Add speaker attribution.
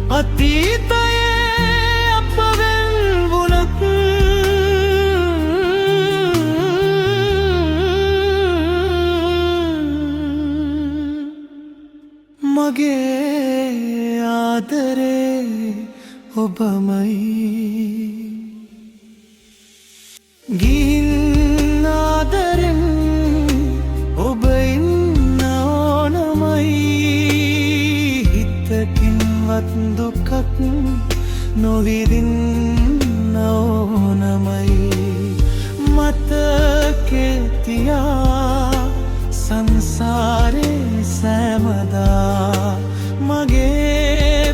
Speaker 1: අතීතයේ අප වෙන්වුණත් මගේ ආදරේ ඔබමයි ගිහින් ආදරෙන් ඔබ ඉන්න ඕනමයි හිතකින්වත් දුකක් නොවිඳින්න ඕනමයි මතකේ තියා සංසාරේ සෑමදා මගේ